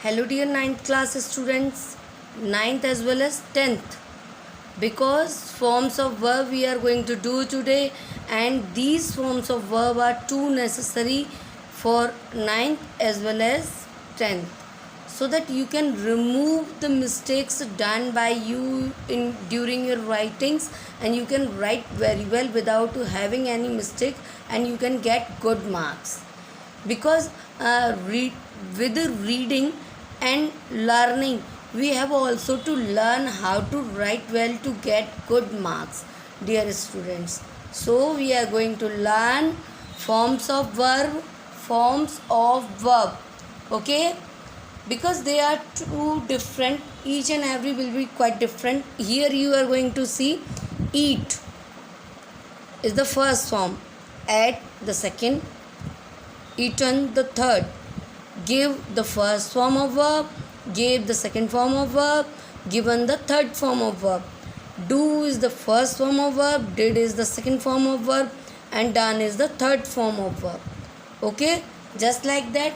Hello dear ninth class students, ninth as well as 10th, because forms of verb we are going to do today, and these forms of verb are too necessary for ninth as well as 10th, so that you can remove the mistakes done by you in during your writings, and you can write very well without having any mistake, and you can get good marks. Because with the reading and learning, we have also to learn how to write well to get good marks, dear students. So we are going to learn forms of verb, okay, because they are two different, each and every will be quite different. Here you are going to see eat is the first form, at the second, eaten the third, give the first form of verb, gave the second form of verb, given the third form of verb. Do is the first form of verb, did is the second form of verb, and done is the third form of verb. Okay, just like that.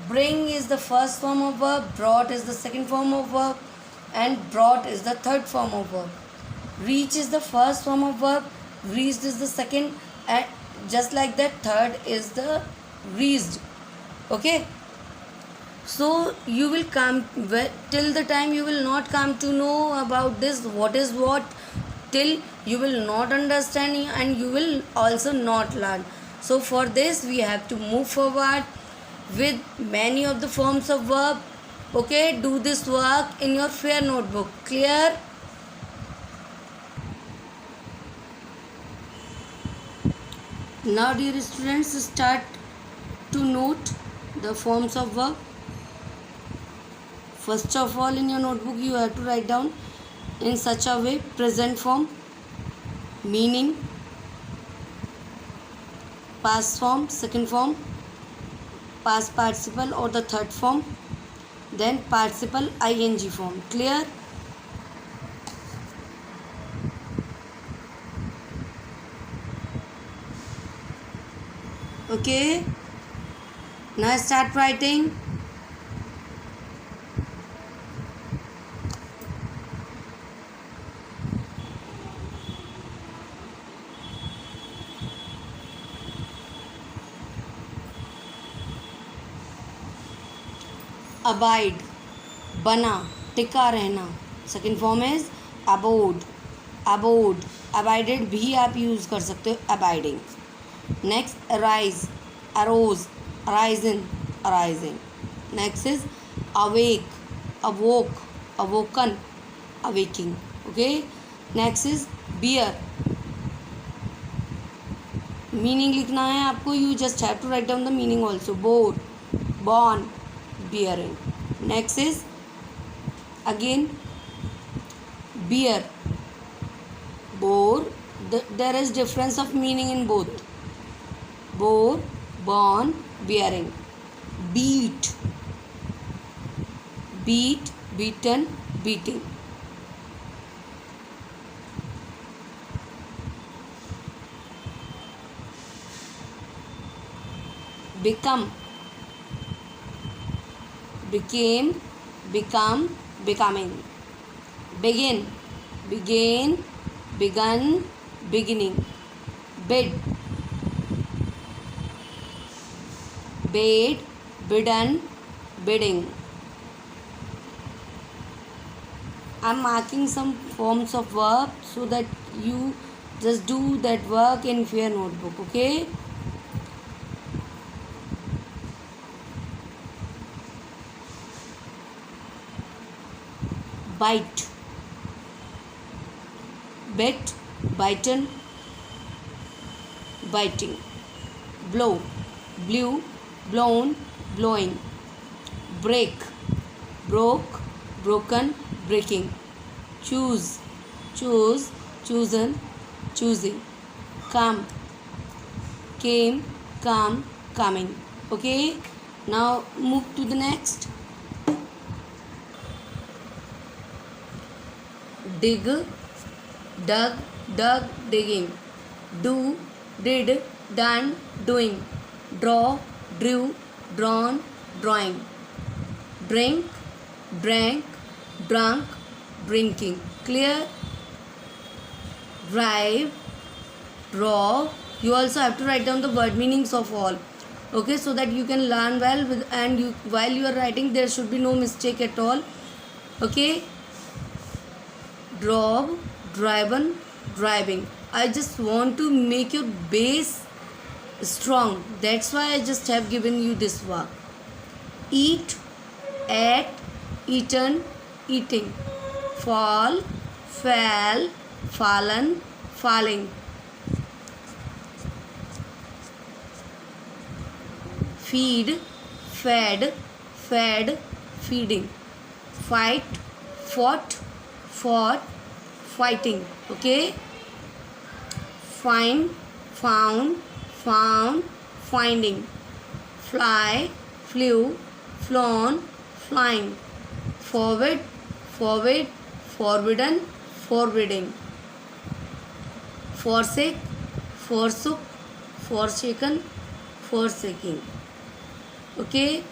Bring is the first form of verb, brought is the second form of verb, and brought is the third form of verb. Reach is the first form of verb, reached is the second, and just like that, third is the reached. Okay, so you will come till the time you will not come to know about this what is what, till you will not understand, and you will also not learn. So for this we have to move forward with many of the forms of verb. Okay, do this work in your fair notebook. Clear? Now dear students, start to note the forms of verb. First of all, in your notebook you have to write down in such a way: present form, meaning, past form, second form, past participle or the third form, then participle ing form. Clear? Okay, now start writing. Abide, बना, टिका रहना. Second form is abode, abode, abided भी आप use कर सकते हो, abiding. Next, arise, arose, arisen, arising. Next is awake, awoke, awoken, awaking. Okay. Next is bear. Meaning लिखना है आपको. You just have to write down the meaning also. Bore, born, bearing. Next is again bear, bore. There is difference of meaning in both. Bore, born, bearing. Beat, beat, beaten, beating. Become, became, become, becoming. Begin, began, begun, beginning. Bid, bade, bidden, bidding. I am marking some forms of verb so that you just do that work in your notebook. Okay. Bite, bit, bitten, biting. Blow, blew, blown, blowing. Break, broke, broken, breaking. Choose, chose, chosen, choosing. Come, came, come, coming. Okay, now move to the next. Dig, dug, dug, digging. Do, did, done, doing. Draw, drew, drawn, drawing. drink, drank, drunk, drinking. Clear? Drive, drove. You also have to write down the word meanings of all. Okay, so that you can learn well with, and you, while you are writing, there should be no mistake at all. Okay, drove, driven, driving. I just want to make your base strong. That's why I just have given you this work. Eat, ate, eaten, eating. Fall, fell, fallen, falling. Feed, fed, fed, feeding. Fight, fought, fought, fighting. Okay. Find, found, found, finding. Fly, flew, flown, flying. Forward, forward, forbidden, forbidding. Forsake, forsook, forsaken, forsaking. Okay.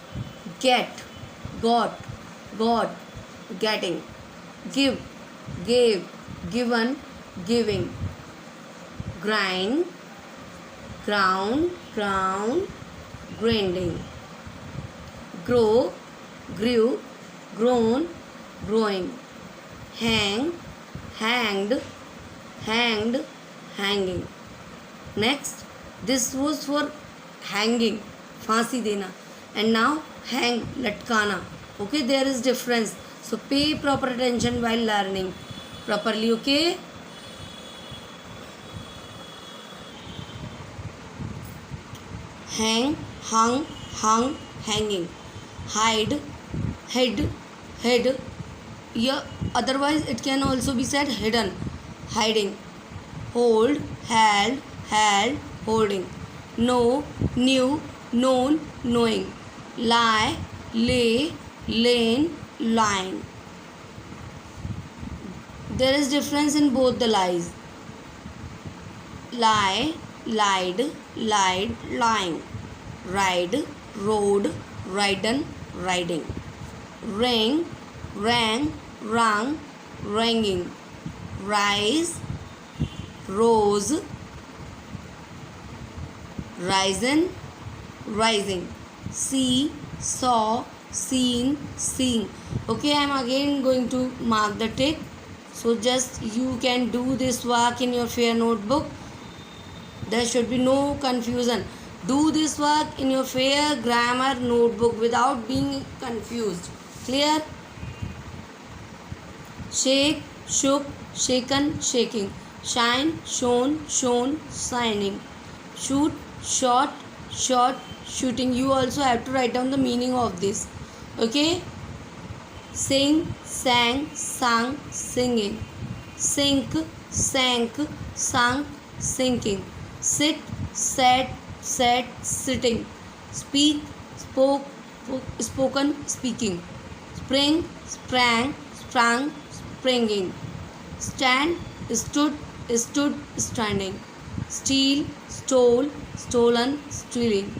Get, got, got, getting. Give, gave, given, giving. Grind, ground, ground, grinding. Grow, grew, grown, growing. Hang, hanged, hanged, hanging. Next, this was for hanging, फांसी देना, and now hang, लटकाना. Okay, there is difference, so pay proper attention while learning properly. Okay. Hang, hung, hung, hanging. Hide, hid, hid. Yeah, otherwise it can also be said hidden, hiding. Hold, held, held, holding. Know, knew, known, knowing. Lie, lay, lain, lying. There is difference in both the lies. Lie, lied, lied, lying. Ride, rode, ridden, riding. Ring, rang, rung, ringing. Rise, rose, risen, rising. See, saw, seen, seeing. Okay, I am again going to mark the tick. So just you can do this work in your fair notebook. There should be no confusion. Do this work in your fair grammar notebook without being confused. Clear? Shake, shook, shaken, shaking. Shine, shone, shown, shining. Shoot, shot, shot, shooting. You also have to write down the meaning of this. Okay? Sing, sang, sung, singing. Sink, sank, sunk, sinking. Sit, sat, sat, sitting. Speak, spoke, spoken, speaking. Spring, sprang, sprung, springing. Stand, stood, stood, standing. Steal, stole, stolen, stealing.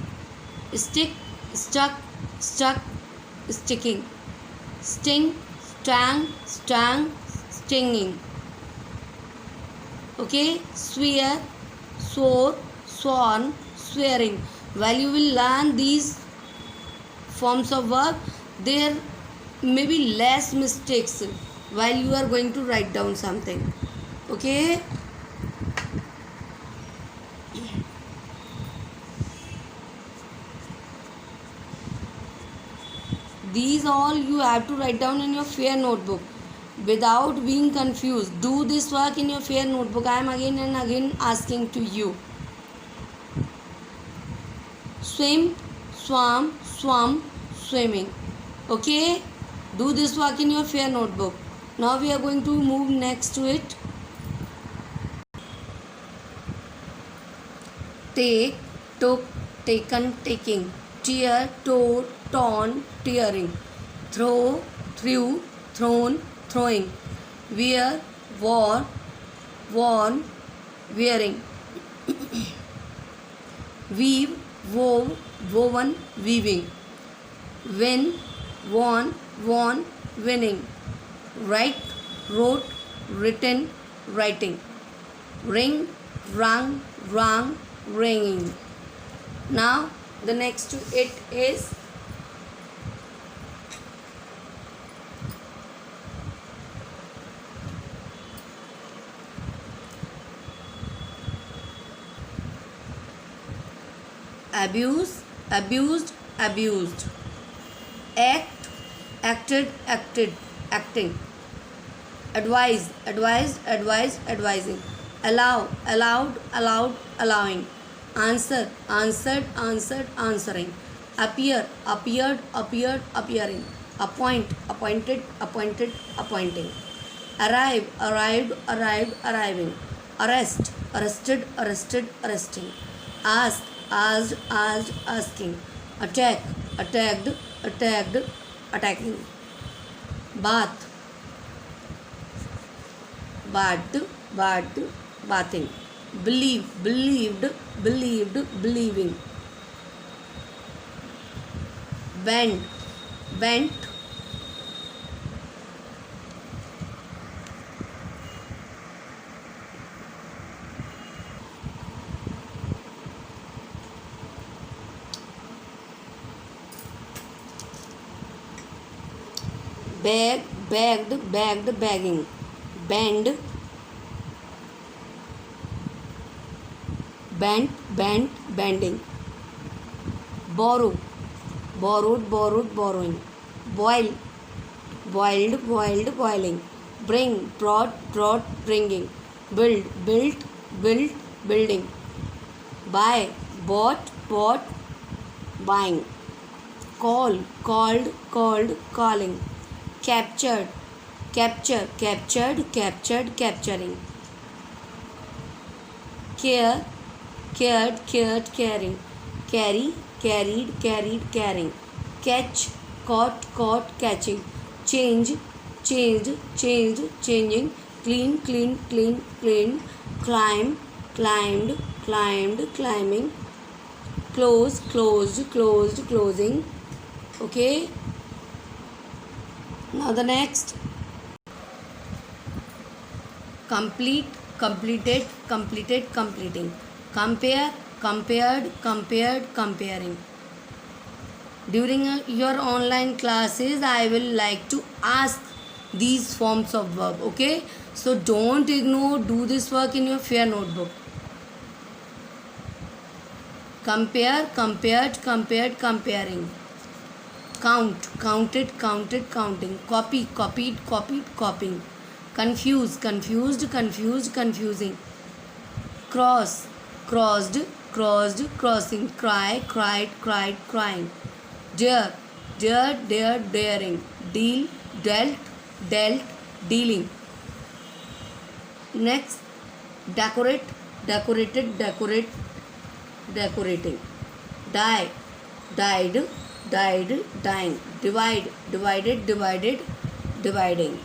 Stick, stuck, stuck, sticking. Sting, stung, stung, stinging. Okay, swear, swore, sworn, swearing. While you will learn these forms of verb, there may be less mistakes while you are going to write down something. Okay. These all you have to write down in your fair notebook without being confused. Do this work in your fair notebook. I am again and again asking to you. Swim, swam, swum, swimming. Okay? Do this work in your fair notebook. Now we are going to move next to it. Take, took, taken, taking. Tear, tore, torn, tearing. Throw, threw, thrown, throwing. Wear, wore, worn, wearing. Weave, wove, woven, weaving. Win, won, won, winning. Write, wrote, written, writing. Ring, rung, rung, ringing. Now the next to it is abuse, abused, abused. Act, acted, acted, acting. Advise, advised, advised, advising. Allow, allowed, allowed, allowing. Answer, answered, answered, answering. Appear, appeared, appeared, appearing. Appoint, appointed, appointed, appointing. Arrive, arrived, arrived, arriving. Arrest, arrested, arrested, arresting. Ask, asked, asked, asking. Attack, attacked, attacked, attacking. Bath, bathed, bathed, bathing. Believe, believed, believed, believing. Bend, bent, bag, bagged, bagged, bagging. Bend, bent, bent, bending. Borrow, borrowed, borrowed, borrowing. Boil, boiled, boiled, boiling. Bring, brought, brought, bringing. Build, built, built, building. Buy, bought, bought, buying. Call, called, called, calling. Captured, capture, captured, captured, capturing. Care, cared, cared, caring. Carry, carried, carried, carrying. Catch, caught, caught, catching. Change, changed, changed, changing. Clean, clean, clean, cleaned. Climb, climbed, climbed, climbing. Close, closed, closed, closing. Okay. Now the next. Complete, completed, completed, completing. Compare, compared, compared, comparing. During your online classes, I will like to ask these forms of verb. Okay, so don't ignore, do this work in your fair notebook. Compare, compared, compared, comparing. Count, counted, counted, counting. Copy, copied, copied, copying. Confuse, confused, confused, confusing. Cross, crossed, crossed, crossing. Cry, cried, cried, crying. Dare, dared, dared, daring. Deal, dealt, dealt, dealing. Next, decorate, decorated, decorate, decorating. Die, died, died, dying. Divide, divided, divided, dividing.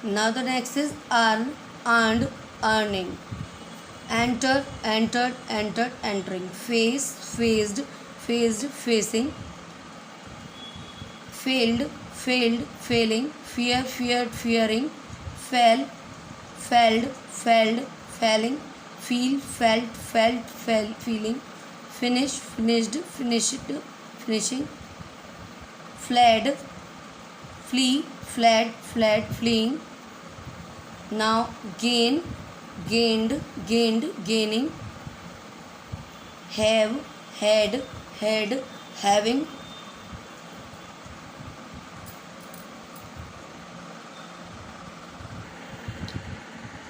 Now the next is earn, earned, earning. Enter, entered, entered, entering. Face, faced, faced, facing. Failed, failed, failing. Fear, feared, fearing. Fell, felled, felled, felling. Feel, felt, felt, feeling. Finish, finished, finished, finishing. Fled, flee, fled, fled, fleeing. Now gain, gained, gained, gaining. Have, had, having.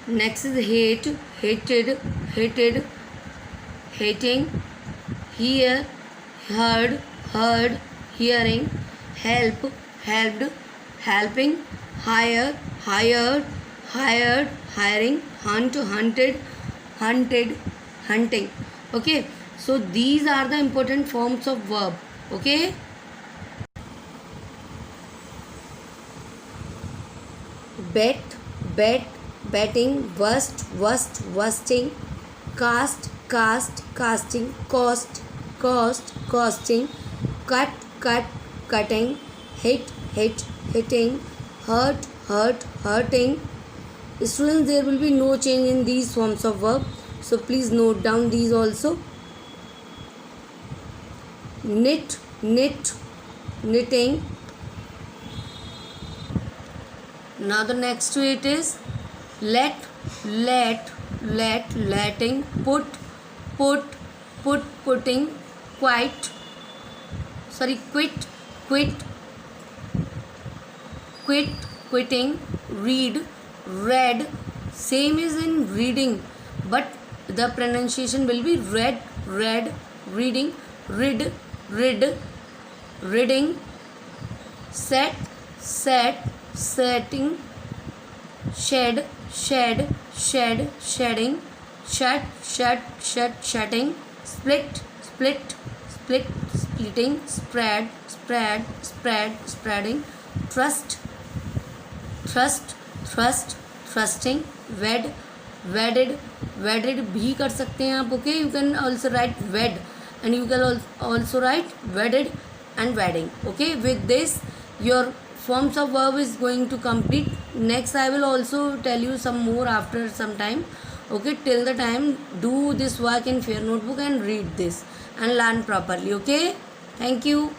Next is hate, hated, hated, hating. Hear, heard, heard, hearing. Help, helped, helping, hire, hired, hired, hiring, hunt, hunted, hunted, hunting. Okay, so these are the important forms of verb. Okay, bet, bet, betting, worst, worst, worsting, cast, cast, casting, cost, cost, costing, cut, cut, cutting, hit, hit, hitting, hurt, hurt, hurting. Students, there will be no change in these forms of verb, so please note down these also. Knit, knit, knitting. Now the next to it is let, let, let, letting, put, put, put, putting, quite, quit, quit, quit, quitting, read, read. Same is in reading, but the pronunciation will be read, read, reading, read, read, reading, set, set, setting, shed, shed, shed, shedding, shut, shut, shut, shutting, split, split, split, splitting, spread, spread, spread, spreading, trust, thrust, thrust, thrusting, wed, wedded, wedded भी कर सकते हैं आप. Okay, you can also write wed and you can also write wedded and wedding. Okay, with this your forms of verb is going to complete. Next I will also tell you some more after some time. Okay, till the time do this work in your notebook and read this and learn properly. Okay, thank you.